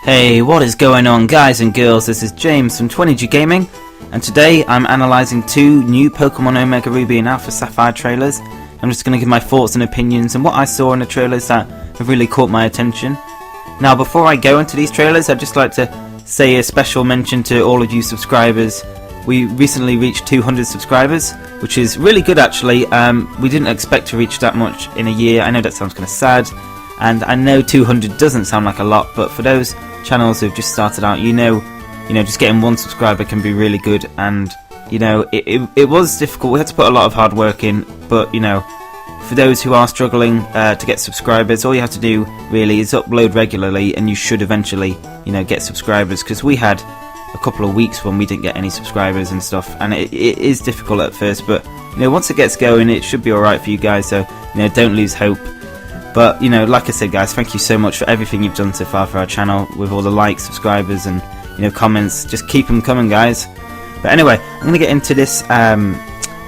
Hey, what is going on, guys and girls? This is James from Twintendo Gaming, and today I'm analysing two new Pokémon Omega Ruby and Alpha Sapphire trailers. I'm just going to give my thoughts and opinions and what I saw in the trailers that have really caught my attention. Now, before I go into these trailers, I'd just like to say a special mention to all of you subscribers. We recently reached 200 subscribers, which is really good actually. We didn't expect to reach that much in a year. I know that sounds kind of sad, and I know 200 doesn't sound like a lot, but for those channels who've just started out, you know, just getting one subscriber can be really good. And it was difficult. We had to put a lot of hard work in, but for those who are struggling to get subscribers, all you have to do really is upload regularly, and you should eventually get subscribers, because we had a couple of weeks when we didn't get any subscribers and stuff, and it is difficult at first, but once it gets going, it should be alright for you guys. So don't lose hope. But like I said, guys, thank you so much for everything you've done so far for our channel, with all the likes, subscribers, and comments. Just keep them coming, guys. But anyway, I'm going to get into this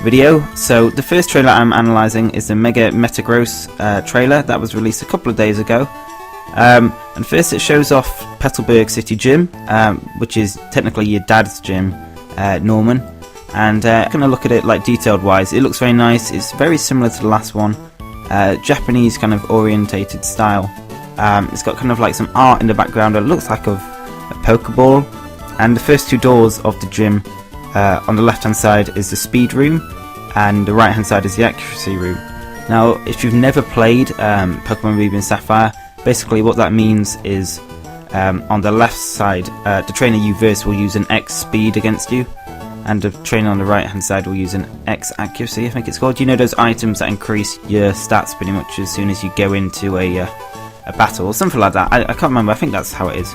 video. So the first trailer I'm analysing is the Metagross trailer that was released a couple of days ago. And first it shows off Petalburg City Gym, which is technically your dad's gym, Norman. And I'm going to look at it like detailed wise. It looks very nice. It's very similar to the last one. Japanese kind of orientated style. It's got kind of like some art in the background. It looks like a Pokeball. And the first two doors of the gym, on the left hand side is the speed room, and the right hand side is the accuracy room. Now, if you've never played Pokemon Ruby and Sapphire, basically what that means is on the left side, the trainer you verse will use an X speed against you, and the trainer on the right hand side will use an X accuracy, I think it's called. Those items that increase your stats pretty much as soon as you go into a battle or something like that. I can't remember, I think that's how it is.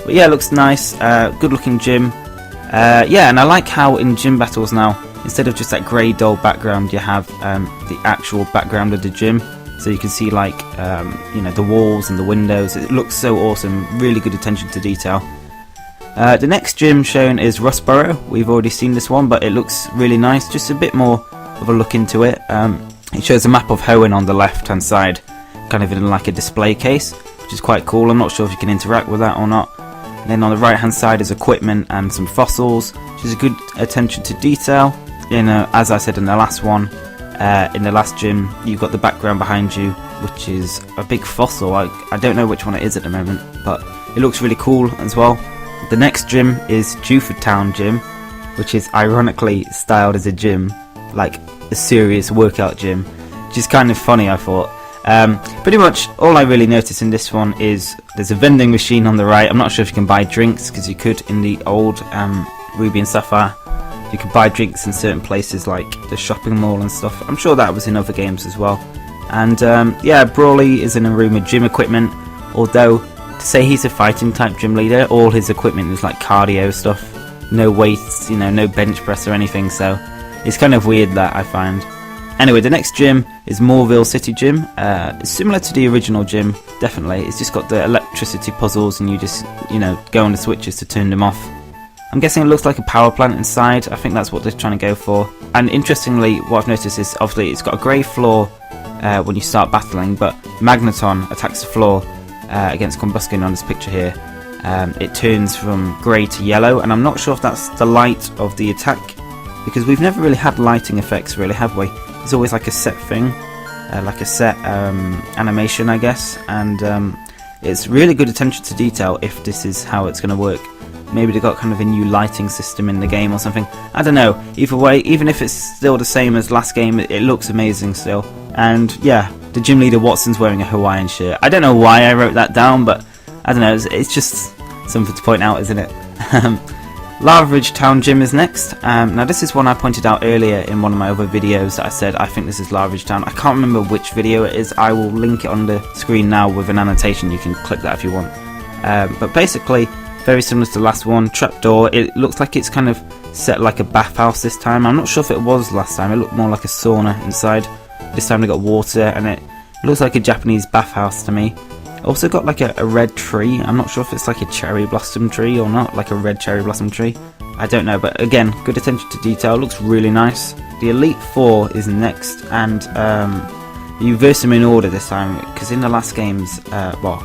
But yeah, it looks nice, good looking gym. Yeah, and I like how in gym battles now, instead of just that grey dull background, you have the actual background of the gym. So you can see like the walls and the windows. It looks so awesome, really good attention to detail. The next gym shown is Rustboro. We've already seen this one, but it looks really nice, just a bit more of a look into it. It shows a map of Hoenn on the left hand side, kind of in like a display case, which is quite cool. I'm not sure if you can interact with that or not. And then on the right hand side is equipment and some fossils, which is a good attention to detail. As I said in the last one, in the last gym, you've got the background behind you, which is a big fossil. I don't know which one it is at the moment, but it looks really cool as well. The next gym is Juford Town Gym, which is ironically styled as a gym, like a serious workout gym, which is kind of funny, I thought. Pretty much all I really noticed in this one is there's a vending machine on the right. I'm not sure if you can buy drinks, because you could in the old Ruby and Sapphire. You could buy drinks in certain places like the shopping mall and stuff. I'm sure that was in other games as well. And yeah, Brawley is in a room with gym equipment, although to say he's a fighting type gym leader, all his equipment is like cardio stuff, no weights, no bench press or anything, so it's kind of weird, that I find. Anyway, the next gym is Moorville City Gym. It's similar to the original gym, definitely. It's just got the electricity puzzles, and you just go on the switches to turn them off. I'm guessing it looks like a power plant inside. I think that's what they're trying to go for. And interestingly, what I've noticed is obviously it's got a grey floor when you start battling, but Magneton attacks the floor against Combuskin on this picture here. It turns from grey to yellow, and I'm not sure if that's the light of the attack, because we've never really had lighting effects, really, have we? It's always like a set thing, like a set animation, I guess, and it's really good attention to detail if this is how it's going to work. Maybe they got kind of a new lighting system in the game or something. I don't know. Either way, even if it's still the same as last game, it looks amazing still. And yeah, the gym leader Watson's wearing a Hawaiian shirt. I don't know why I wrote that down, but I don't know. It's just something to point out, isn't it? Laveridge Town Gym is next. Now this is one I pointed out earlier in one of my other videos that I said I think this is Laveridge Town. I can't remember which video it is. I will link it on the screen now with an annotation. You can click that if you want. But basically, very similar to the last one. Trapdoor. It looks like it's kind of set like a bathhouse this time. I'm not sure if it was last time. It looked more like a sauna inside. This time they got water, and it looks like a Japanese bathhouse to me. Also got like a red tree. I'm not sure if it's like a cherry blossom tree or not, like a red cherry blossom tree. I don't know, but again, good attention to detail. Looks really nice. The Elite Four is next, and you verse them in order this time, because in the last games, well,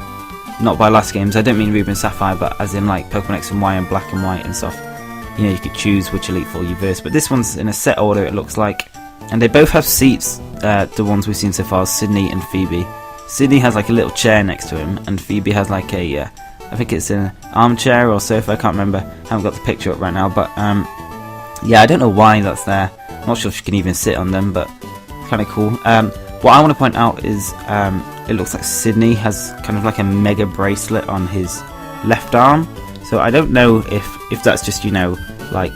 not by last games, I don't mean Ruby and Sapphire, but as in like Pokemon X and Y and Black and White and stuff. You know, you could choose which Elite Four you verse, but this one's in a set order, it looks like. And they both have seats, the ones we've seen so far, Sydney and Phoebe. Sydney has like a little chair next to him, and Phoebe has like a, I think it's an armchair or sofa, I can't remember. I haven't got the picture up right now, but yeah, I don't know why that's there. I'm not sure if you can even sit on them, but it's kind of cool. What I want to point out is it looks like Sydney has kind of like a mega bracelet on his left arm. So I don't know if that's just, you know, like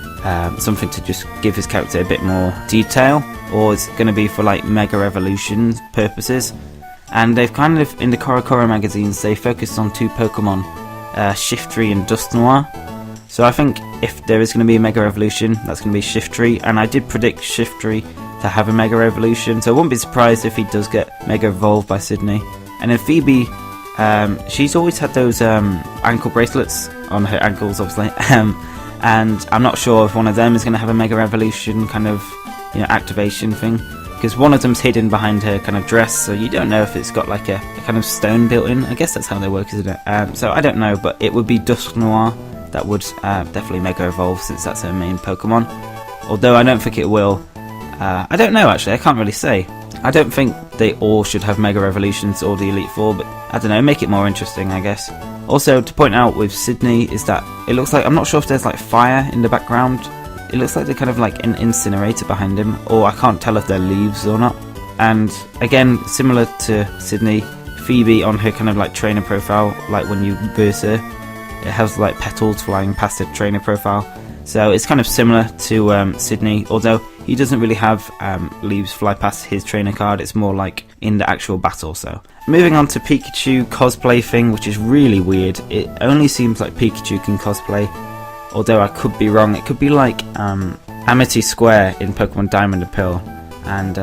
something to just give his character a bit more detail, or it's going to be for like Mega Evolution purposes. And they've kind of, in the Korokoro magazines, they focused on two Pokemon, Shiftry and Dusknoir. So I think if there is going to be a Mega Evolution, that's going to be Shiftry, and I did predict Shiftry to have a Mega Evolution, so I wouldn't be surprised if he does get Mega Evolved by Sydney. And then Phoebe, she's always had those ankle bracelets on her ankles, obviously, and I'm not sure if one of them is going to have a Mega Evolution kind of, you know, activation thing, because one of them's hidden behind her kind of dress, so you don't know if it's got like a kind of stone built in. I guess that's how they work, isn't it? So I don't know, but it would be Dusknoir that would definitely Mega Evolve, since that's her main Pokemon. Although I don't think it will. I don't know, actually, I can't really say. I don't think they all should have Mega Evolutions or the Elite Four, but I don't know, make it more interesting, I guess. Also, to point out with Sydney is that it looks like, I'm not sure if there's like fire in the background. It looks like they're kind of like an incinerator behind him, or I can't tell if they're leaves or not. And again, similar to Sydney, Phoebe on her kind of like trainer profile, like when you verse her, it has like petals flying past her trainer profile. So it's kind of similar to Sydney, although he doesn't really have leaves fly past his trainer card. It's more like in the actual battle. So moving on to Pikachu cosplay thing, which is really weird. It only seems like Pikachu can cosplay, although I could be wrong. It could be like Amity Square in Pokemon Diamond and Pearl, and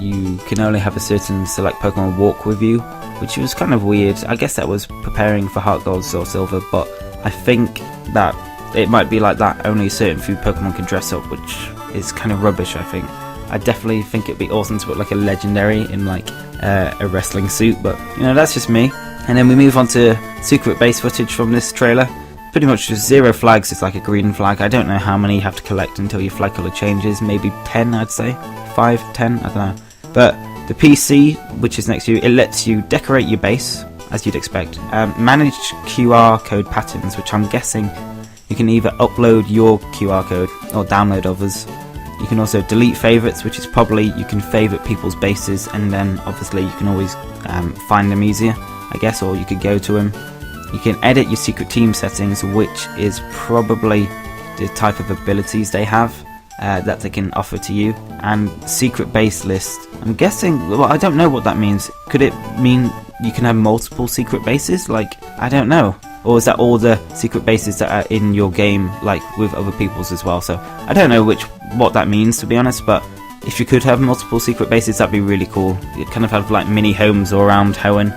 you can only have a certain select Pokemon walk with you, which was kind of weird. I guess that was preparing for Heart Gold or Silver, but I think that it might be like that, only a certain few Pokemon can dress up, which is kind of rubbish, I think. I definitely think it'd be awesome to put like a legendary in like a wrestling suit, but you know, that's just me. And then we move on to secret base footage from this trailer. Pretty much just 0 flags, it's like a green flag. I don't know how many you have to collect until your flag colour changes, maybe 10 I'd say, 5, 10, I don't know. But the PC, which is next to you, it lets you decorate your base, as you'd expect. Manage QR code patterns, which I'm guessing you can either upload your QR code or download others. You can also delete favourites, which is probably you can favourite people's bases, and then obviously you can always find them easier, I guess, or you could go to them. You can edit your secret team settings, which is probably the type of abilities they have that they can offer to you. And secret base list, I'm guessing, well, I don't know what that means. Could it mean you can have multiple secret bases? Like, I don't know. Or is that all the secret bases that are in your game, like with other people's as well? So I don't know what that means, to be honest, but if you could have multiple secret bases, that'd be really cool. You'd kind of have like mini homes all around Hoenn.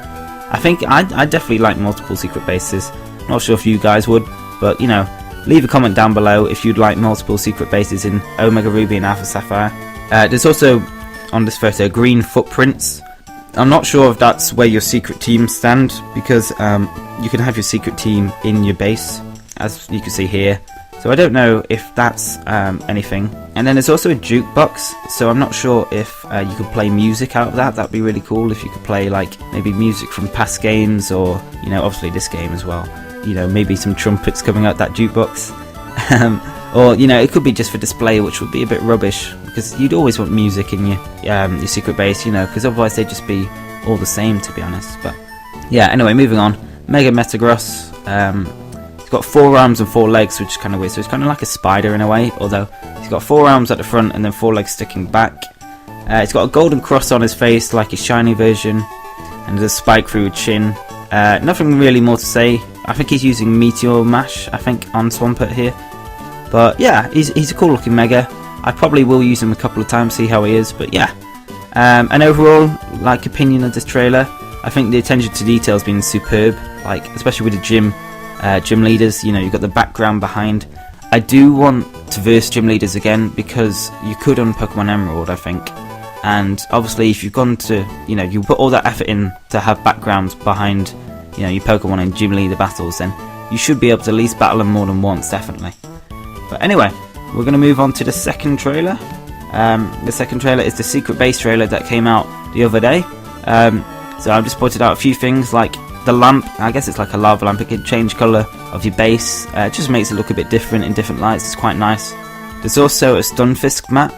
I think I'd definitely like multiple secret bases. Not sure if you guys would, but you know, leave a comment down below if you'd like multiple secret bases in Omega Ruby and Alpha Sapphire. There's also, on this photo, green footprints. I'm not sure if that's where your secret teams stand, because you can have your secret team in your base, as you can see here. So I don't know if that's anything. And then there's also a jukebox, so I'm not sure if you could play music out of that. That'd be really cool if you could play like maybe music from past games, or you know, obviously this game as well. You know, maybe some trumpets coming out that jukebox. Or you know, it could be just for display, which would be a bit rubbish, because you'd always want music in your secret base, you know, because otherwise they'd just be all the same, to be honest. But yeah, anyway, moving on. Mega Metagross. He's got 4 arms and 4 legs, which is kind of weird. So he's kind of like a spider in a way, although he's got 4 arms at the front and then 4 legs sticking back. He's got a golden cross on his face, like his shiny version, and there's a spike through his chin. Nothing really more to say. I think he's using Meteor Mash, I think, on Swampert here. But yeah, he's a cool looking Mega. I probably will use him a couple of times, see how he is, but yeah. And overall, like, opinion of this trailer, I think the attention to detail has been superb, like, especially with the gym leaders. You know, you've got the background behind. I do want to verse gym leaders again, because you could on Pokemon Emerald, I think. And obviously, if you've gone to, you know, you put all that effort in to have backgrounds behind you know, your Pokemon in gym leader battles, then you should be able to at least battle them more than once, definitely. But anyway, we're going to move on to the second trailer. The second trailer is the secret base trailer that came out the other day. So I've just pointed out a few things, like the lamp. I guess it's like a lava lamp. It can change colour of your base. It just makes it look a bit different in different lights. It's quite nice. There's also a Stunfisk map.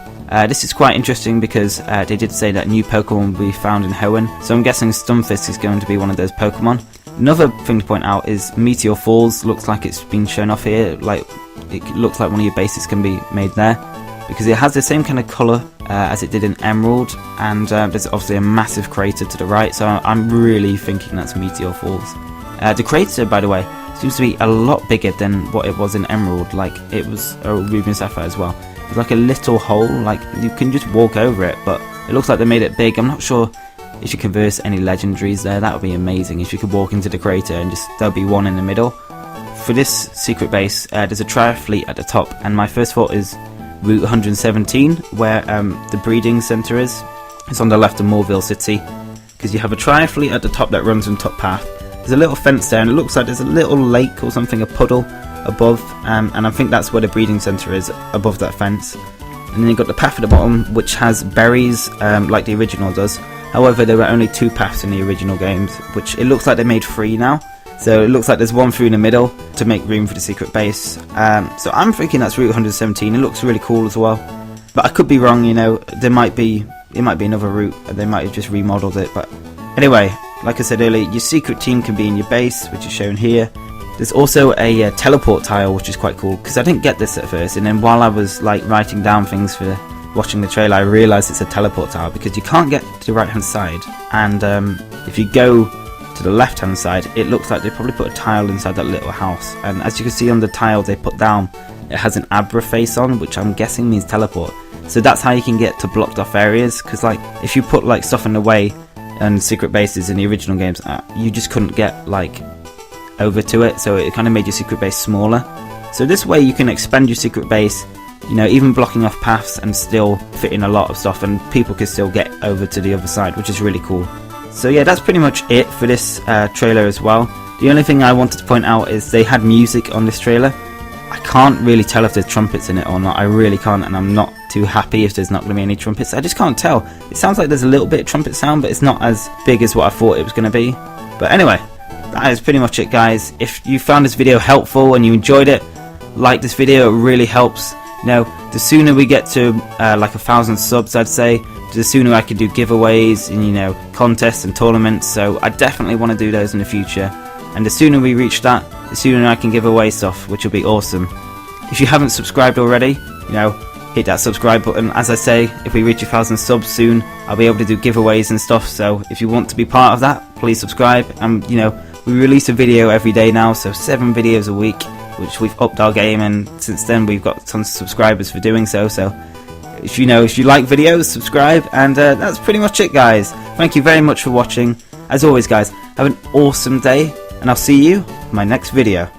This is quite interesting because they did say that new Pokemon will be found in Hoenn, so I'm guessing Stunfisk is going to be one of those Pokemon. Another thing to point out is Meteor Falls. Looks like it's been shown off here. Like, it looks like one of your bases can be made there, because it has the same kind of colour as it did in Emerald, and there's obviously a massive crater to the right, so I'm really thinking that's Meteor Falls. The crater, by the way, seems to be a lot bigger than what it was in Emerald. Like, it was Ruby and Sapphire as well. It's like a little hole, like you can just walk over it, but it looks like they made it big. I'm not sure if you can verse any legendaries there. That would be amazing if you could walk into the crater and just there'll be one in the middle. For this secret base, there's a Triathlete at the top, and my first thought is Route 117, where the breeding centre is. It's on the left of Moorville City, because you have a Triathlete at the top that runs on top path. There's a little fence there, and it looks like there's a little lake or something, a puddle above, and I think that's where the breeding centre is, above that fence. And then you've got the path at the bottom, which has berries, like the original does. However, there were only 2 paths in the original games, which it looks like they made 3 now. So it looks like there's one through in the middle to make room for the secret base. So I'm thinking that's Route 117. It looks really cool as well. But I could be wrong, you know. It might be another route. They might have just remodeled it. But anyway, like I said earlier, your secret team can be in your base, which is shown here. There's also a teleport tile, which is quite cool, because I didn't get this at first, and then while I was like writing down things for watching the trailer, I realised it's a teleport tile, because you can't get to the right hand side, and if you go to the left hand side, it looks like they probably put a tile inside that little house, and as you can see on the tile they put down, it has an Abra face on, which I'm guessing means teleport. So that's how you can get to blocked off areas, because like if you put like stuff in the way and secret bases in the original games, you just couldn't get like over to it, so it kind of made your secret base smaller. So this way you can expand your secret base, you know, even blocking off paths and still fit in a lot of stuff, and people can still get over to the other side, which is really cool. So yeah, that's pretty much it for this trailer as well. The only thing I wanted to point out is they had music on this trailer. I can't really tell if there's trumpets in it or not. I really can't, and I'm not too happy if there's not going to be any trumpets. I just can't tell. It sounds like there's a little bit of trumpet sound, but it's not as big as what I thought it was going to be. But anyway, that is pretty much it, guys. If you found this video helpful and you enjoyed it, like this video. It really helps. You know, the sooner we get to like 1,000 subs, I'd say, the sooner I can do giveaways and, you know, contests and tournaments. So I definitely want to do those in the future. And the sooner we reach that, the sooner I can give away stuff, which will be awesome. If you haven't subscribed already, you know, hit that subscribe button. As I say, if we reach 1,000 subs soon, I'll be able to do giveaways and stuff. So if you want to be part of that, please subscribe. And, you know, we release a video every day now, so 7 videos a week, which we've upped our game, and since then we've got tons of subscribers for doing so. So if you like videos, subscribe, and that's pretty much it, guys. Thank you very much for watching. As always, guys, have an awesome day, and I'll see you in my next video.